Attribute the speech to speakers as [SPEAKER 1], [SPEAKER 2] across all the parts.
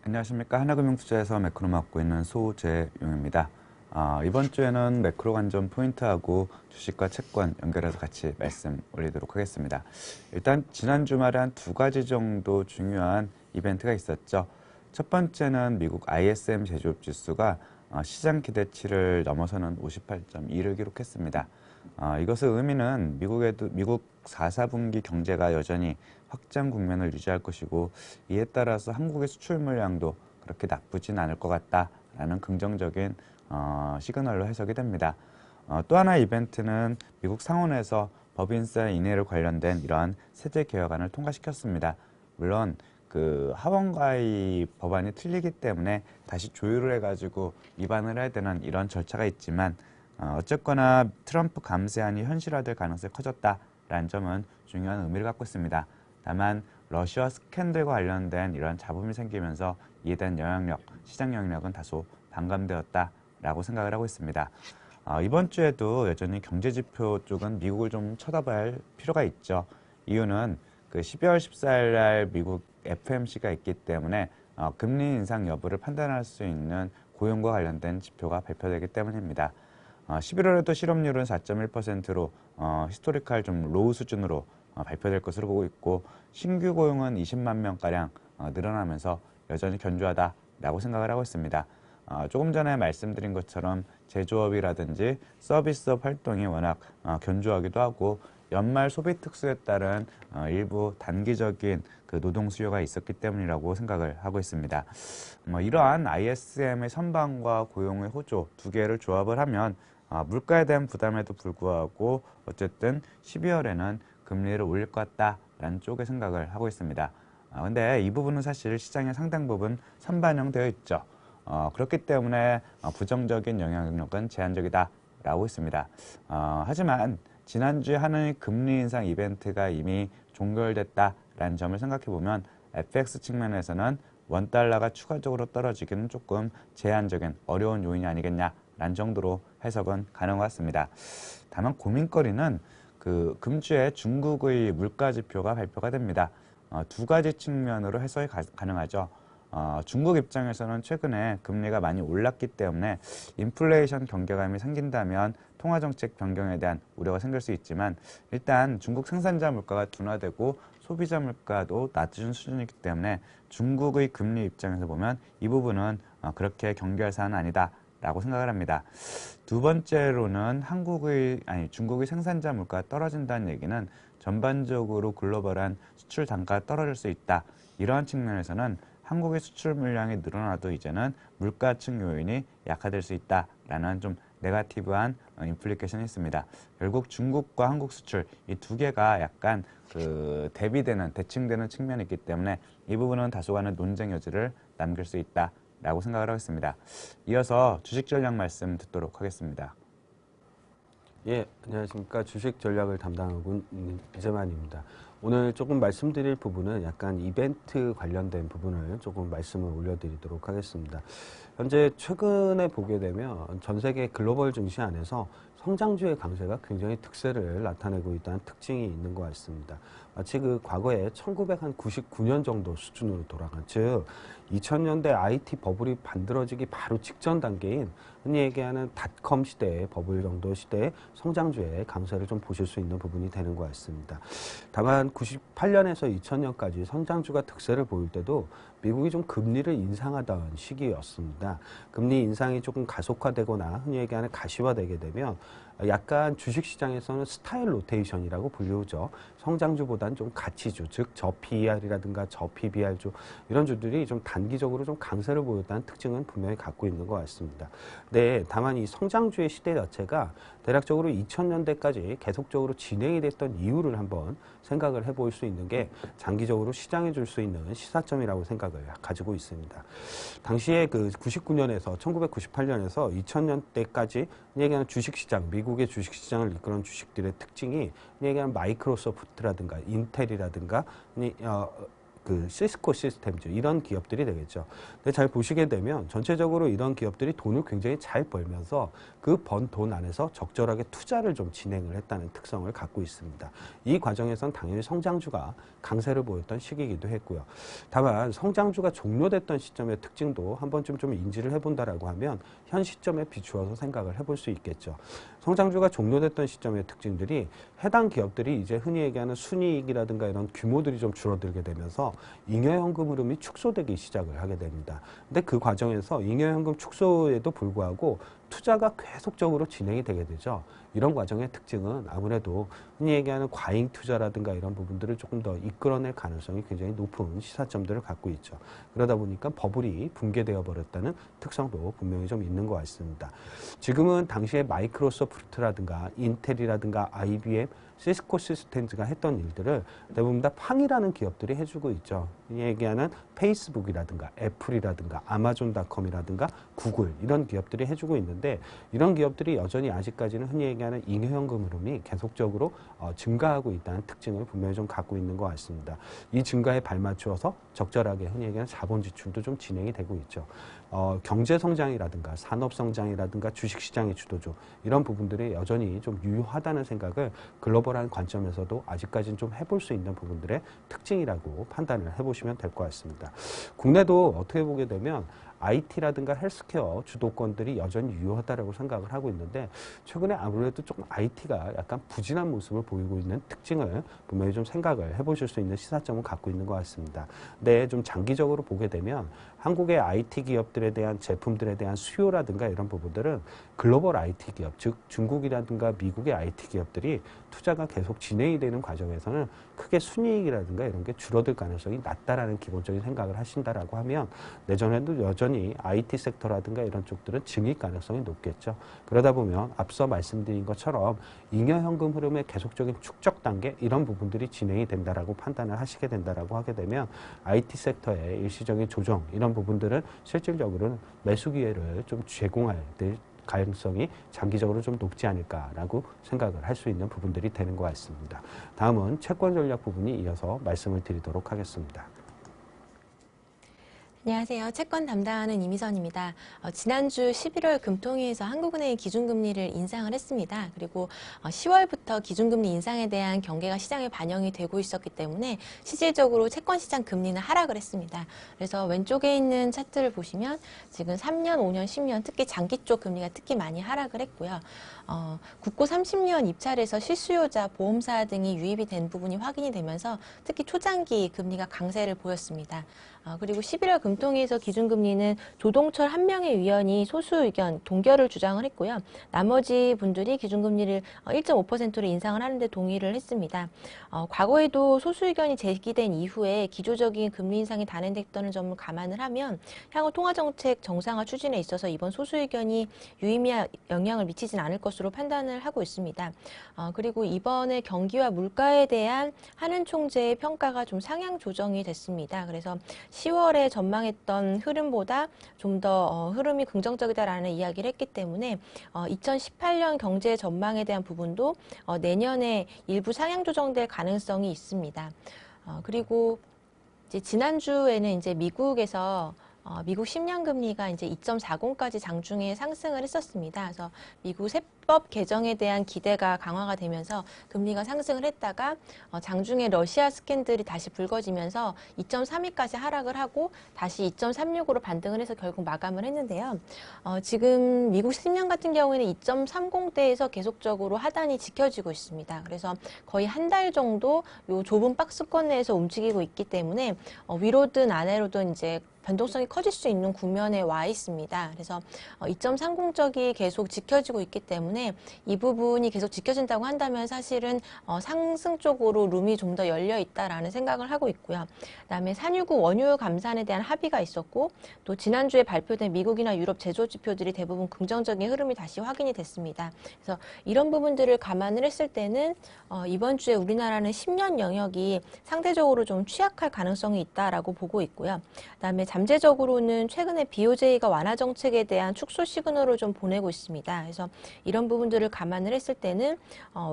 [SPEAKER 1] 안녕하십니까. 하나금융투자에서 매크로 맡고 있는 소재용입니다. 이번 주에는 매크로 관점 포인트하고 주식과 채권 연결해서 같이 말씀 올리도록 하겠습니다. 일단 지난 주말에 한 두 가지 정도 중요한 이벤트가 있었죠. 첫 번째는 미국 ISM 제조업 지수가 시장 기대치를 넘어서는 58.2를 기록했습니다. 이것의 의미는 미국 4, 4분기 경제가 여전히 확장 국면을 유지할 것이고, 이에 따라서 한국의 수출 물량도 그렇게 나쁘진 않을 것 같다라는 긍정적인 시그널로 해석이 됩니다. 또 하나의 이벤트는 미국 상원에서 법인세 인하를 관련된 이러한 세제 개혁안을 통과시켰습니다. 물론 그 하원가의 법안이 틀리기 때문에 다시 조율을 해가지고 위반을 해야 되는 이런 절차가 있지만, 어쨌거나 트럼프 감세안이 현실화될 가능성이 커졌다라는 점은 중요한 의미를 갖고 있습니다. 다만 러시아 스캔들과 관련된 이런 잡음이 생기면서 이에 대한 영향력, 시장 영향력은 다소 반감되었다라고 생각을 하고 있습니다. 이번 주에도 여전히 경제지표 쪽은 미국을 좀 쳐다봐야 할 필요가 있죠. 이유는 그 12월 14일 날 미국 FOMC가 있기 때문에 금리 인상 여부를 판단할 수 있는 고용과 관련된 지표가 발표되기 때문입니다. 11월에도 실업률은 4.1%로 히스토리컬 좀 로우 수준으로 발표될 것으로 보고 있고, 신규 고용은 20만 명가량 늘어나면서 여전히 견조하다라고 생각을 하고 있습니다. 조금 전에 말씀드린 것처럼 제조업이라든지 서비스업 활동이 워낙 견조하기도 하고, 연말 소비 특수에 따른 일부 단기적인 그 노동 수요가 있었기 때문이라고 생각을 하고 있습니다. 이러한 ISM의 선방과 고용의 호조 두 개를 조합을 하면 물가에 대한 부담에도 불구하고 어쨌든 12월에는 금리를 올릴 것 같다라는 쪽의 생각을 하고 있습니다. 근데 이 부분은 사실 시장의 상당 부분 선반영되어 있죠. 그렇기 때문에 부정적인 영향력은 제한적이다라고 있습니다. 하지만 지난주에 하는 금리 인상 이벤트가 이미 종결됐다라는 점을 생각해 보면 FX 측면에서는 원달러가 추가적으로 떨어지기는 조금 제한적인 어려운 요인이 아니겠냐라는 정도로 해석은 가능한 것 같습니다. 다만 고민거리는 그 금주에 중국의 물가 지표가 발표가 됩니다. 두 가지 측면으로 해석이 가능하죠. 중국 입장에서는 최근에 금리가 많이 올랐기 때문에 인플레이션 경계감이 생긴다면 통화정책 변경에 대한 우려가 생길 수 있지만, 일단 중국 생산자 물가가 둔화되고 소비자 물가도 낮은 수준이기 때문에 중국의 금리 입장에서 보면 이 부분은 그렇게 경계할 사안은 아니다라고 생각을 합니다. 두 번째로는 중국의 생산자 물가가 떨어진다는 얘기는 전반적으로 글로벌한 수출 단가가 떨어질 수 있다. 이러한 측면에서는 한국의 수출 물량이 늘어나도 이제는 물가층 요인이 약화될 수 있다라는 좀 네거티브한 임플리케이션이 있습니다. 결국 중국과 한국 수출 이 두 개가 약간 그 대칭되는 측면이 있기 때문에 이 부분은 다소간의 논쟁 여지를 남길 수 있다라고 생각을 하겠습니다. 이어서 주식 전략 말씀 듣도록 하겠습니다.
[SPEAKER 2] 예, 안녕하십니까. 주식 전략을 담당하고 있는 이재만입니다. 오늘 조금 말씀드릴 부분은 약간 이벤트 관련된 부분을 조금 말씀을 올려드리도록 하겠습니다. 현재 최근에 보게 되면 전 세계 글로벌 증시 안에서 성장주의 강세가 굉장히 특세를 나타내고 있다는 특징이 있는 것 같습니다. 마치 그 과거에 1999년 정도 수준으로 돌아간, 즉 2000년대 IT 버블이 만들어지기 바로 직전 단계인 흔히 얘기하는 닷컴 시대의 버블 정도 시대의 성장주의 강세를 좀 보실 수 있는 부분이 되는 것 같습니다. 다만 98년에서 2000년까지 성장주가 특세를 보일 때도 미국이 좀 금리를 인상하던 시기였습니다. 금리 인상이 조금 가속화되거나 흔히 얘기하는 가시화되게 되면 약간 주식시장에서는 스타일 로테이션이라고 불리우죠. 성장주보다는 좀 가치주, 즉 저PER이라든가 저PBR주 이런 주들이 좀 단기적으로 좀 강세를 보였다는 특징은 분명히 갖고 있는 것 같습니다. 네, 다만 이 성장주의 시대 자체가 대략적으로 2000년대까지 계속적으로 진행이 됐던 이유를 한번 생각을 해볼 수 있는 게 장기적으로 시장에 줄 수 있는 시사점이라고 생각을 가지고 있습니다. 당시에 그 99년에서 1998년에서 2000년대까지 얘기하는 주식시장, 미국의 주식시장을 이끄는 주식들의 특징이 얘기하는 마이크로소프트라든가 인텔이라든가 그 시스코 시스템즈 이런 기업들이 되겠죠. 근데 잘 보시게 되면 전체적으로 이런 기업들이 돈을 굉장히 잘 벌면서 그 번 돈 안에서 적절하게 투자를 좀 진행을 했다는 특성을 갖고 있습니다. 이 과정에선 당연히 성장주가 강세를 보였던 시기이기도 했고요. 다만 성장주가 종료됐던 시점의 특징도 한 번쯤 좀 인지를 해본다라고 하면 현 시점에 비추어서 생각을 해볼 수 있겠죠. 성장주가 종료됐던 시점의 특징들이 해당 기업들이 이제 흔히 얘기하는 순이익이라든가 이런 규모들이 좀 줄어들게 되면서 잉여현금 흐름이 축소되기 시작을 하게 됩니다. 근데 그 과정에서 잉여현금 축소에도 불구하고 투자가 계속적으로 진행이 되게 되죠. 이런 과정의 특징은 아무래도 흔히 얘기하는 과잉 투자라든가 이런 부분들을 조금 더 이끌어낼 가능성이 굉장히 높은 시사점들을 갖고 있죠. 그러다 보니까 버블이 붕괴되어 버렸다는 특성도 분명히 좀 있는 것 같습니다. 지금은 당시에 마이크로소프트라든가 인텔이라든가 IBM, 시스코 시스템즈가 했던 일들을 대부분 다 팡이라는 기업들이 해주고 있죠. 흔히 얘기하는 페이스북이라든가 애플이라든가 아마존닷컴이라든가 구글 이런 기업들이 해주고 있는데 이런 기업들이 여전히 아직까지는 흔히 얘기하는 잉여현금 흐름이 계속적으로 증가하고 있다는 특징을 분명히 좀 갖고 있는 것 같습니다. 이 증가에 발맞추어서 적절하게 흔히 얘기하는 자본 지출도 좀 진행이 되고 있죠. 경제 성장이라든가 산업 성장이라든가 주식 시장의 주도주 이런 부분들이 여전히 좀 유효하다는 생각을 글로벌한 관점에서도 아직까지는 좀 해볼 수 있는 부분들의 특징이라고 판단을 해보시면 될 것 같습니다. 국내도 어떻게 보게 되면 IT라든가 헬스케어 주도권들이 여전히 유효하다고 생각을 하고 있는데 최근에 아무래도 조금 IT가 약간 부진한 모습을 보이고 있는 특징을 분명히 좀 생각을 해보실 수 있는 시사점을 갖고 있는 것 같습니다. 근데 좀 장기적으로 보게 되면 한국의 IT 기업들에 대한 제품들에 대한 수요라든가 이런 부분들은 글로벌 IT 기업, 즉 중국이라든가 미국의 IT 기업들이 투자가 계속 진행이 되는 과정에서는 크게 순이익이라든가 이런 게 줄어들 가능성이 낮다라는 기본적인 생각을 하신다라고 하면 내년에도 여전히 IT 섹터라든가 이런 쪽들은 증익 가능성이 높겠죠. 그러다 보면 앞서 말씀드린 것처럼 잉여현금 흐름의 계속적인 축적 단계 이런 부분들이 진행이 된다라고 판단을 하시게 된다라고 하게 되면 IT 섹터의 일시적인 조정 이런 부분들은 실질적으로는 매수 기회를 좀 제공할 가능성이 장기적으로 좀 높지 않을까라고 생각을 할 수 있는 부분들이 되는 것 같습니다. 다음은 채권 전략 부분이 이어서 말씀을 드리도록 하겠습니다.
[SPEAKER 3] 안녕하세요. 채권 담당하는 이미선입니다. 지난주 11월 금통위에서 한국은행이 기준금리를 인상을 했습니다. 그리고 10월부터 기준금리 인상에 대한 경계가 시장에 반영이 되고 있었기 때문에 실질적으로 채권시장 금리는 하락을 했습니다. 그래서 왼쪽에 있는 차트를 보시면 지금 3년, 5년, 10년 특히 장기 쪽 금리가 특히 많이 하락을 했고요. 국고 30년 입찰에서 실수요자, 보험사 등이 유입이 된 부분이 확인이 되면서 특히 초장기 금리가 강세를 보였습니다. 그리고 11월 금통위에서 기준금리는 조동철 한 명의 위원이 소수 의견 동결을 주장을 했고요. 나머지 분들이 기준금리를 1.5%로 인상을 하는데 동의를 했습니다. 과거에도 소수 의견이 제기된 이후에 기조적인 금리 인상이 단행됐다는 점을 감안을 하면 향후 통화정책 정상화 추진에 있어서 이번 소수 의견이 유의미한 영향을 미치진 않을 것으로 판단을 하고 있습니다. 그리고 이번에 경기와 물가에 대한 한은 총재의 평가가 좀 상향 조정이 됐습니다. 그래서 10월에 전망했던 흐름보다 좀 더 흐름이 긍정적이다라는 이야기를 했기 때문에 2018년 경제 전망에 대한 부분도 내년에 일부 상향 조정될 가능성이 있습니다. 그리고 이제 지난주에는 이제 미국에서 미국 10년 금리가 이제 2.40까지 장중에 상승을 했었습니다. 그래서 미국 세법 개정에 대한 기대가 강화가 되면서 금리가 상승을 했다가 장중에 러시아 스캔들이 다시 불거지면서 2.32까지 하락을 하고 다시 2.36으로 반등을 해서 결국 마감을 했는데요. 지금 미국 10년 같은 경우에는 2.30대에서 계속적으로 하단이 지켜지고 있습니다. 그래서 거의 한 달 정도 요 좁은 박스권 내에서 움직이고 있기 때문에 위로든 아래로든 이제 변동성이 커질 수 있는 국면에 와 있습니다. 그래서 2.30적이 계속 지켜지고 있기 때문에 이 부분이 계속 지켜진다고 한다면 사실은 상승 쪽으로 룸이 좀 더 열려 있다라는 생각을 하고 있고요. 그다음에 산유국 원유 감산에 대한 합의가 있었고 또 지난주에 발표된 미국이나 유럽 제조 지표들이 대부분 긍정적인 흐름이 다시 확인이 됐습니다. 그래서 이런 부분들을 감안을 했을 때는 이번 주에 우리나라는 10년 영역이 상대적으로 좀 취약할 가능성이 있다라고 보고 있고요. 그다음에 잠재적으로는 최근에 BOJ가 완화 정책에 대한 축소 시그널을 좀 보내고 있습니다. 그래서 이런 부분들을 감안을 했을 때는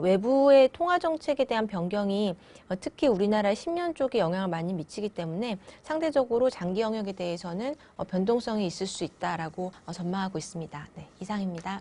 [SPEAKER 3] 외부의 통화 정책에 대한 변경이 특히 우리나라 10년 쪽에 영향을 많이 미치기 때문에 상대적으로 장기 영역에 대해서는 변동성이 있을 수 있다라고 전망하고 있습니다. 네, 이상입니다.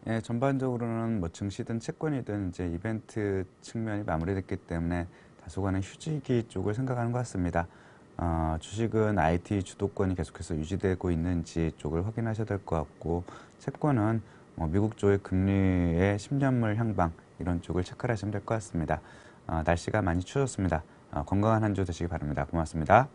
[SPEAKER 1] 예, 전반적으로는 뭐 증시든 채권이든 이제 이벤트 측면이 마무리됐기 때문에 다소간의 휴지기 쪽을 생각하는 것 같습니다. 주식은 IT 주도권이 계속해서 유지되고 있는지 쪽을 확인하셔야 될 것 같고, 채권은 뭐 미국 쪽의 금리의 10년물 향방 이런 쪽을 체크하시면 될 것 같습니다. 날씨가 많이 추워졌습니다. 건강한 한 주 되시기 바랍니다. 고맙습니다.